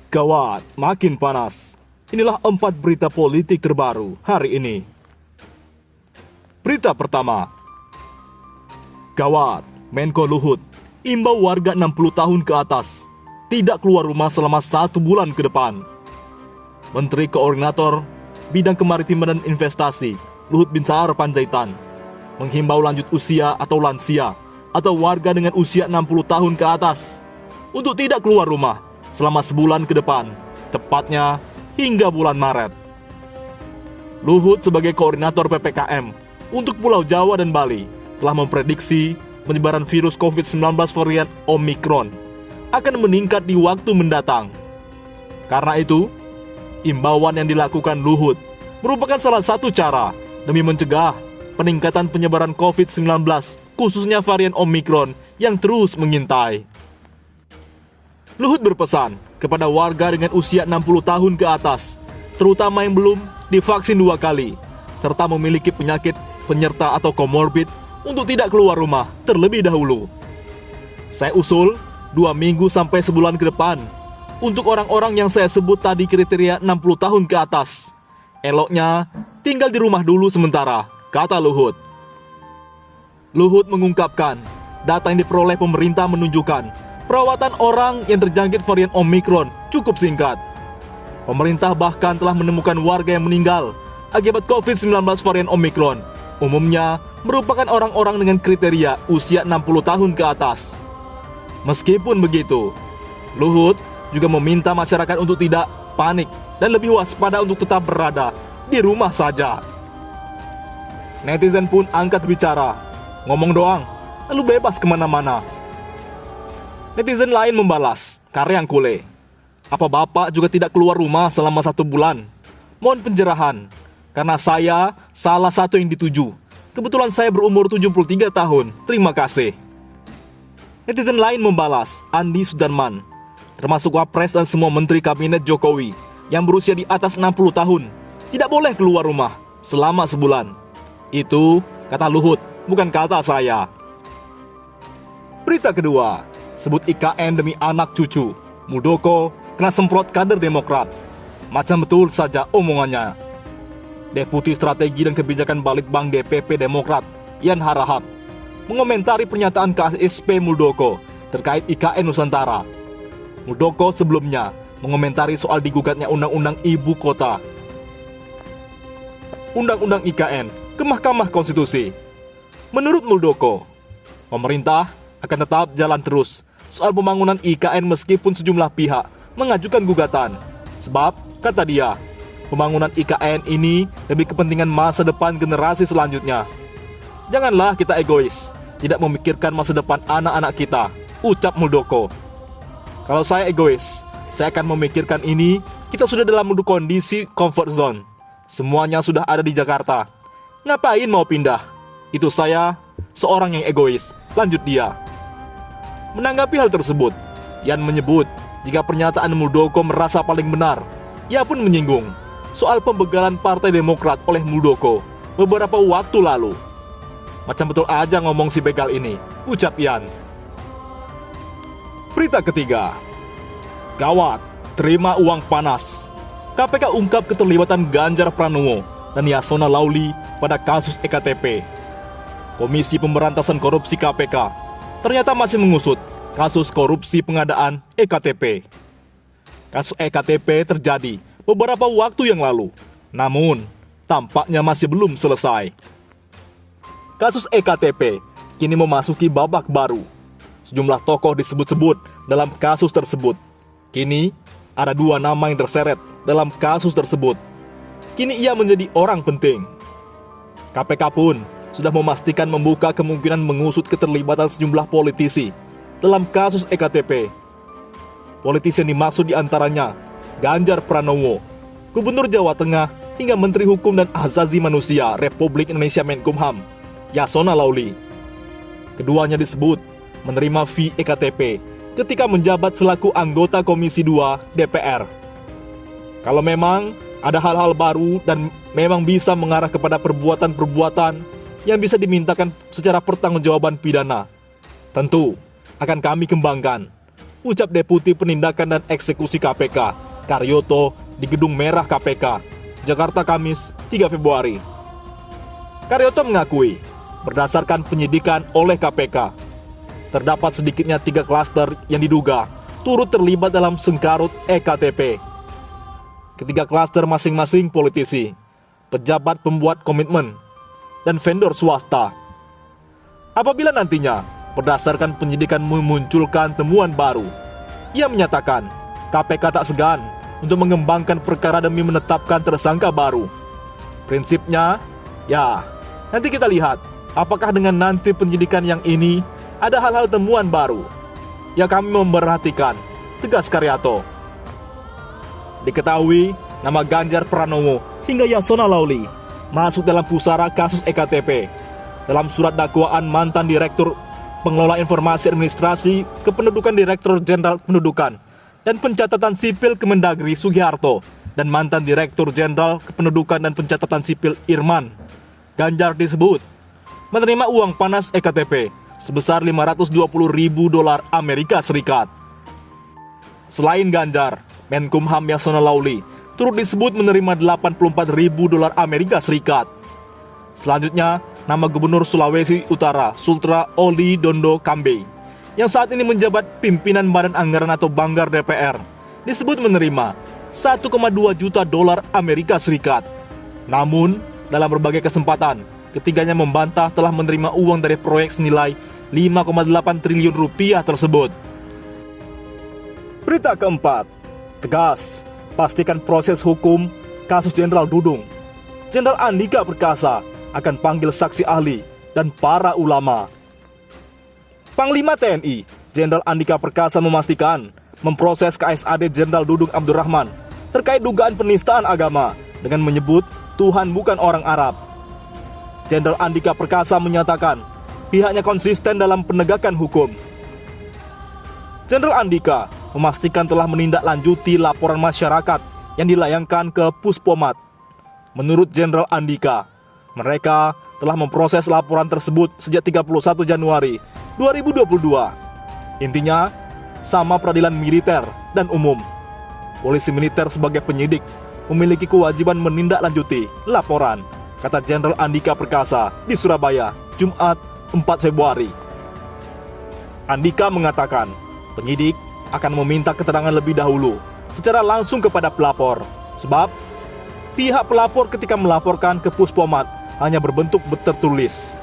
Gawat, makin panas. Inilah 4 berita politik terbaru hari ini. Berita pertama. Gawat, Menko Luhut imbau warga 60 tahun ke atas tidak keluar rumah selama 1 bulan ke depan. Menteri Koordinator Bidang Kemaritiman dan Investasi Luhut Binsar Panjaitan menghimbau lanjut usia atau lansia atau warga dengan usia 60 tahun ke atas untuk tidak keluar rumah selama sebulan ke depan, tepatnya hingga bulan Maret. Luhut sebagai koordinator PPKM untuk Pulau Jawa dan Bali telah memprediksi penyebaran virus COVID-19 varian Omikron akan meningkat di waktu mendatang. Karena itu, imbauan yang dilakukan Luhut merupakan salah satu cara demi mencegah peningkatan penyebaran COVID-19, khususnya varian Omikron yang terus mengintai. Luhut berpesan kepada warga dengan usia 60 tahun ke atas, terutama yang belum divaksin 2 kali, serta memiliki penyakit penyerta atau komorbid untuk tidak keluar rumah terlebih dahulu. Saya usul 2 minggu sampai sebulan ke depan untuk orang-orang yang saya sebut tadi kriteria 60 tahun ke atas. Eloknya tinggal di rumah dulu sementara, kata Luhut. Luhut mengungkapkan, data yang diperoleh pemerintah menunjukkan perawatan orang yang terjangkit varian Omikron cukup singkat. Pemerintah bahkan telah menemukan warga yang meninggal akibat COVID-19 varian Omikron, umumnya merupakan orang-orang dengan kriteria usia 60 tahun ke atas. Meskipun begitu, Luhut juga meminta masyarakat untuk tidak panik dan lebih waspada untuk tetap berada di rumah saja. Netizen pun angkat bicara, ngomong doang, lalu bebas kemana-mana. Netizen lain membalas, Karyang Kule, apa bapak juga tidak keluar rumah selama 1 bulan? Mohon pencerahan, karena saya salah satu yang dituju. Kebetulan saya berumur 73 tahun, terima kasih. Netizen lain membalas, Andi Sudarman, termasuk Wapres dan semua menteri kabinet Jokowi yang berusia di atas 60 tahun, tidak boleh keluar rumah selama sebulan. Itu kata Luhut, bukan kata saya. Berita kedua, sebut IKN demi anak cucu, Muldoko kena semprot kader Demokrat. Macam betul saja omongannya. Deputi Strategi dan Kebijakan Balitbang DPP Demokrat, Yan Harahap, mengomentari pernyataan KSP Muldoko terkait IKN Nusantara. Muldoko sebelumnya mengomentari soal digugatnya Undang-Undang Ibu Kota, Undang-Undang IKN ke Mahkamah Konstitusi. Menurut Muldoko, pemerintah akan tetap jalan terus soal pembangunan IKN meskipun sejumlah pihak mengajukan gugatan. Sebab, kata dia, pembangunan IKN ini demi kepentingan masa depan generasi selanjutnya. Janganlah kita egois, tidak memikirkan masa depan anak-anak kita, ucap Muldoko. Kalau saya egois, saya akan memikirkan ini, kita sudah dalam kondisi comfort zone. Semuanya sudah ada di Jakarta. Ngapain mau pindah? Itu saya, seorang yang egois, lanjut dia. Menanggapi hal tersebut, Yan menyebut jika pernyataan Muldoko merasa paling benar. Ia pun menyinggung soal pembegalan Partai Demokrat oleh Muldoko beberapa waktu lalu. Macam betul aja ngomong si begal ini, ucap Yan. Berita ketiga. Gawat, terima uang panas. KPK ungkap keterlibatan Ganjar Pranowo dan Yasona Lauli pada kasus EKTP. Komisi Pemberantasan Korupsi KPK ternyata masih mengusut kasus korupsi pengadaan EKTP. Kasus EKTP terjadi beberapa waktu yang lalu, namun tampaknya masih belum selesai. Kasus EKTP kini memasuki babak baru. Sejumlah tokoh disebut-sebut dalam kasus tersebut. Kini ada 2 nama yang terseret dalam kasus tersebut. Kini ia menjadi orang penting. KPK pun sudah memastikan membuka kemungkinan mengusut keterlibatan sejumlah politisi dalam kasus EKTP. Politisi yang dimaksud diantaranya Ganjar Pranowo, Gubernur Jawa Tengah, hingga Menteri Hukum dan Asasi Manusia Republik Indonesia Menkumham, Yasona Lauli. Keduanya disebut menerima fee EKTP ketika menjabat selaku anggota Komisi 2 DPR. Kalau memang ada hal-hal baru dan memang bisa mengarah kepada perbuatan-perbuatan yang bisa dimintakan secara pertanggungjawaban pidana, tentu akan kami kembangkan. ucap Deputi Penindakan dan Eksekusi KPK, Karyoto, di Gedung Merah KPK, Jakarta Kamis 3 Februari. Karyoto mengakui, berdasarkan penyidikan oleh KPK, terdapat sedikitnya 3 klaster yang diduga turut terlibat dalam sengkarut EKTP. Ketiga klaster masing-masing politisi, pejabat pembuat komitmen, dan vendor swasta. Apabila nantinya berdasarkan penyidikan memunculkan temuan baru, ia menyatakan KPK tak segan untuk mengembangkan perkara demi menetapkan tersangka baru. Prinsipnya, ya, nanti kita lihat apakah dengan nanti penyidikan yang ini ada hal-hal temuan baru. Ya, kami memperhatikan, tegas Karyoto. Diketahui nama Ganjar Pranowo hingga Yasona Lawli masuk dalam pusara kasus EKTP. Dalam surat dakwaan mantan Direktur Pengelola Informasi Administrasi Kependudukan Direktur Jenderal Kependudukan dan Pencatatan Sipil Kemendagri Sugiharto dan mantan Direktur Jenderal Kependudukan dan Pencatatan Sipil Irman, Ganjar disebut menerima uang panas EKTP sebesar $520.000 Amerika Serikat. Selain Ganjar, Menkumham Yasona Lawli turut disebut menerima $84.000 Amerika Serikat. Selanjutnya, nama Gubernur Sulawesi Utara Sultra Oli Dondo Kambe yang saat ini menjabat pimpinan Badan Anggaran atau Banggar DPR disebut menerima $1,2 juta Amerika Serikat. Namun, dalam berbagai kesempatan, ketiganya membantah telah menerima uang dari proyek senilai $5,8 triliun tersebut. Berita keempat, tegas, pastikan proses hukum kasus Jenderal Dudung. Jenderal Andika Perkasa akan panggil saksi ahli dan para ulama. Panglima TNI, Jenderal Andika Perkasa memastikan memproses KSAD Jenderal Dudung Abdurrahman terkait dugaan penistaan agama dengan menyebut Tuhan bukan orang Arab. Jenderal Andika Perkasa menyatakan pihaknya konsisten dalam penegakan hukum. Jenderal Andika memastikan telah menindaklanjuti laporan masyarakat yang dilayangkan ke Puspomat. Menurut Jenderal Andika, mereka telah memproses laporan tersebut sejak 31 Januari 2022. Intinya, sama peradilan militer dan umum. Polisi militer sebagai penyidik memiliki kewajiban menindaklanjuti laporan, kata Jenderal Andika Perkasa di Surabaya, Jumat 4 Februari. Andika mengatakan, penyidik akan meminta keterangan lebih dahulu secara langsung kepada pelapor, sebab pihak pelapor ketika melaporkan ke Puspomat hanya berbentuk tertulis.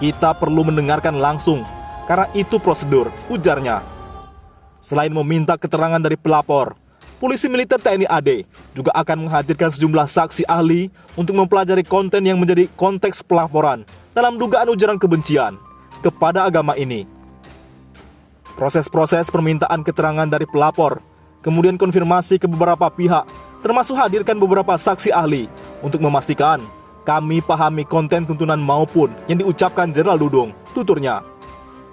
Kita perlu mendengarkan langsung, karena itu prosedur, ujarnya. Selain meminta keterangan dari pelapor, Polisi Militer TNI AD juga akan menghadirkan sejumlah saksi ahli untuk mempelajari konten yang menjadi konteks pelaporan dalam dugaan ujaran kebencian kepada agama ini. Proses-proses permintaan keterangan dari pelapor, kemudian konfirmasi ke beberapa pihak, termasuk hadirkan beberapa saksi ahli untuk memastikan kami pahami konten tuntunan maupun yang diucapkan Jenderal Dudung, tuturnya.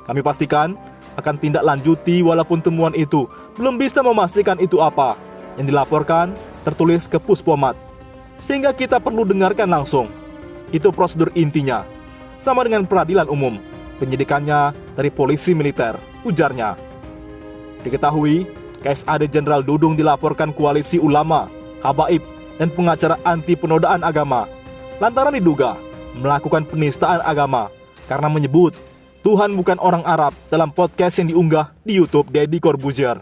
Kami pastikan akan tindak lanjuti walaupun temuan itu belum bisa memastikan itu apa yang dilaporkan tertulis ke Puspomat, sehingga kita perlu dengarkan langsung. Itu prosedur intinya, sama dengan peradilan umum, penyidikannya dari polisi militer, ujarnya. Diketahui, KSAD Jenderal Dudung dilaporkan koalisi ulama, habaib, dan pengacara anti penodaan agama lantaran diduga melakukan penistaan agama karena menyebut Tuhan bukan orang Arab dalam podcast yang diunggah di YouTube Deddy Corbuzier.